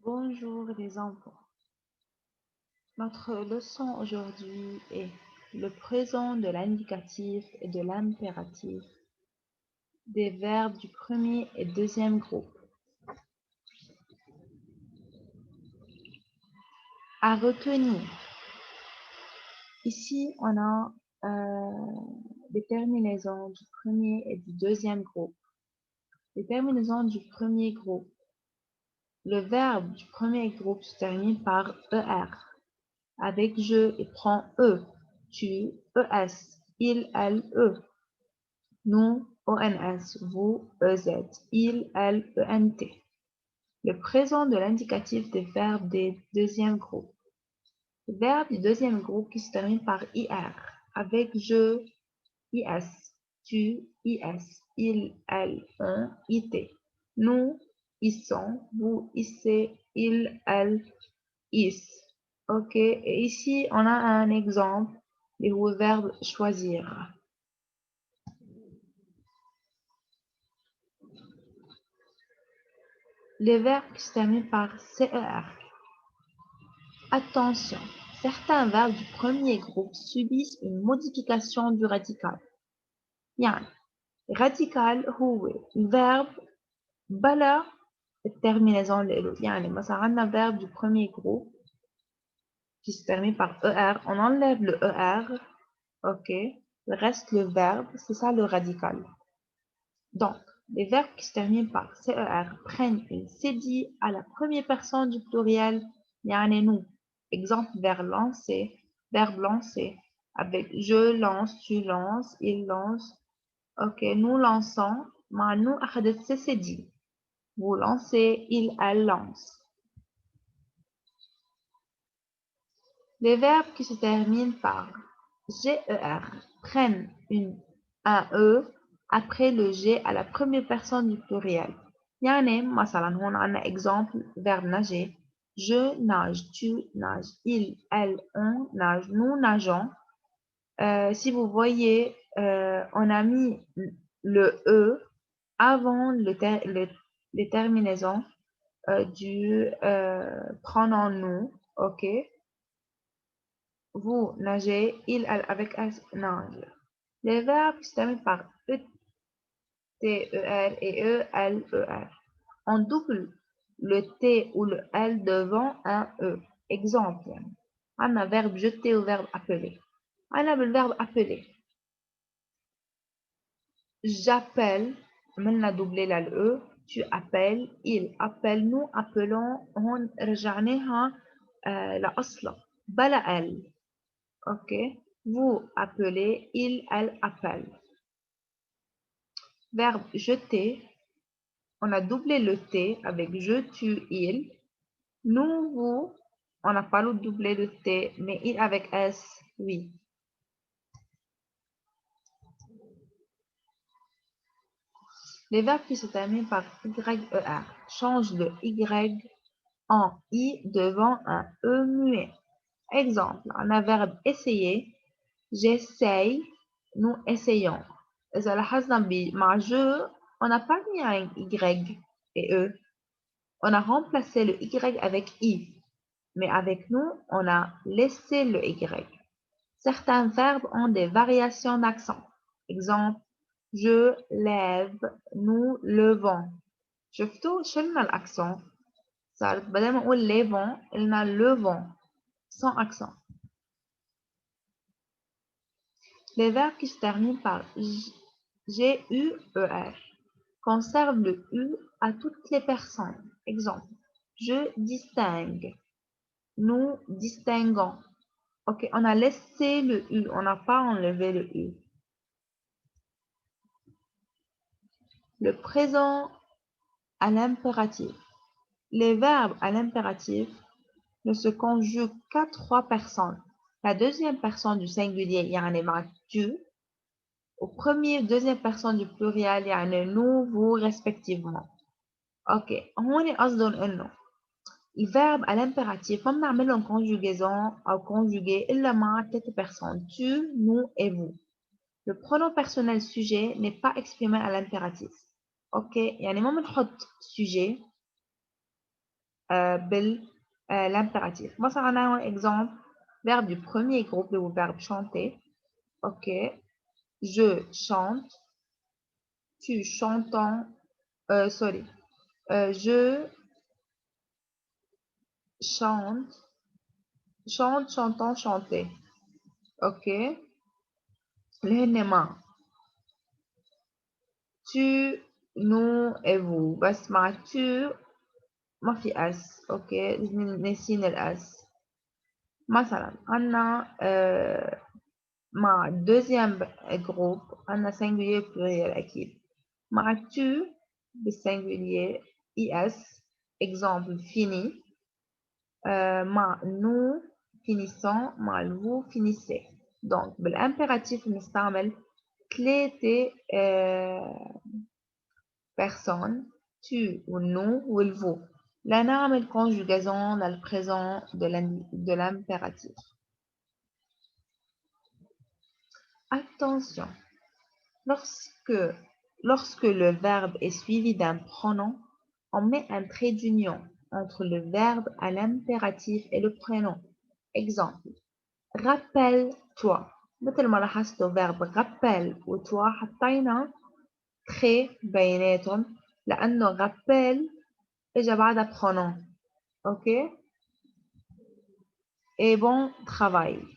Bonjour les enfants. Notre leçon aujourd'hui est le présent de l'indicatif et de l'impératif des verbes du premier et deuxième groupe. À retenir, ici on a des terminaisons du premier et du deuxième groupe. Les terminaisons du premier groupe. Le verbe du premier groupe se termine par ER. Avec je, il prend E, tu, ES, il, elle, E. Nous, ONS, vous, EZ, il, elle, ENT. Le présent de l'indicatif des verbes des deuxième groupe. Le verbe du deuxième groupe qui se termine par IR, avec je, IS, tu, IS, il, elle, on, IT. Nous, ils sont, vous, IC, il, elle, is. Ok, et ici on a un exemple, le verbe choisir. Les verbes qui se terminent par CER. Attention, certains verbes du premier groupe subissent une modification du radical. يعني radical هو الverbe بلا الترمينيزون اللي له. يعني مثلا عندنا verbe du premier groupe qui se termine par ER, on enlève le ER, ok, il reste le verbe, c'est ça le radical. Donc, les verbes qui se terminent par CER prennent une cédille à la première personne du pluriel, يعني nous. Exemple, verbe lancer, avec je lance, tu lances, il lance. Ok, nous lançons, مع nous أخذت cédille. Vous lancez, il, elle lance. Les verbes qui se terminent par GER prennent un E après le G à la première personne du pluriel. يعني مثلا هون عنا exemple verbe nager. Je nage, tu nages, il, elle, on nage, nous nageons. Si vous voyez, on a mis le E avant les terminaisons du pronom nous, ok? Vous nagez, il, elle avec S nage. Les verbes qui se terminent par E, T, E, R et E, L, E, R. On double le T ou le L devant un E. Exemple, on a verbe jeter ou verbe appeler. On a le verbe appeler. J'appelle, عملنا doubler là le E. Tu appelles, il appelle, nous appelons, هون رجعناها لأصلها بلا L. Ok. Vous appelez, il, elle appelle. Verbe jeter, on a doublé le T avec je, tu, il. Nous, vous, on n'a pas le doublé le T, mais il avec S, oui. Les verbes qui se terminent par YER changent le Y en I devant un E muet. Exemple, on a verbe essayer, j'essaye, nous essayons. إذا لاحظنا مع je, on n'a pas mis un Y et E. On a remplacé le Y avec I. Mais avec nous, on a laissé le Y. Certains verbes ont des variations d'accent. Exemple, je lève, nous levons. شفتوا شلنا l'accent. صارت بدل ما نقول levons, قلنا levons sans accent. Les verbes qui se terminent par G-U-E-R conservent le U à toutes les personnes. Exemple, je distingue, nous distinguons. Ok, on a laissé le U, on n'a pas enlevé le U. Le présent à l'impératif. Les verbes à l'impératif ne se conjuguent qu'à 3 personnes. La deuxième personne du singulier, يعني مع tu. Au premier, deuxième personne du pluriel, يعني nous, vous, respectivement. Ok, هون قصدهم إنه الverbe à l'impératif ما بنعمل لهم conjugaison أو conjugué إلا مع 3 personnes. Tu, nous et vous. Le pronom personnel sujet n'est pas exprimé à l'impératif. Ok, يعني ما بنحط sujet l'impératif. Moi, ça en a un exemple. Verbe du premier groupe, le verbe chanter. OK. Je chante. Tu chantant. Sorry. Je chante. Chante, chantant, chanter. OK. الهنما. Tu, nous et vous. بس مع tu ما في اس. اوكي ناسين الاس. مثلا عنا مع deuxième groupe عنا singulier pluriel أكيد. مع tu بالsingulier is exemple fini. مع nous finissant مع vous finissez. donc بالimpératif نستعمل ثلاثة personnes tu ou nous ou le vous. لا نعمل conjugaison dans le présent de l'impératif. Attention, lorsque le verbe est suivi d'un pronom, on met un trait d'union entre le verbe à l'impératif et le prénom. Exemple, rappelle-toi. مثل ما لاحظتوا verbe rappelle و toi حطينا trait بيناتهم لأنه rappelle إجا بعدها pronom. OK? Et bon travail.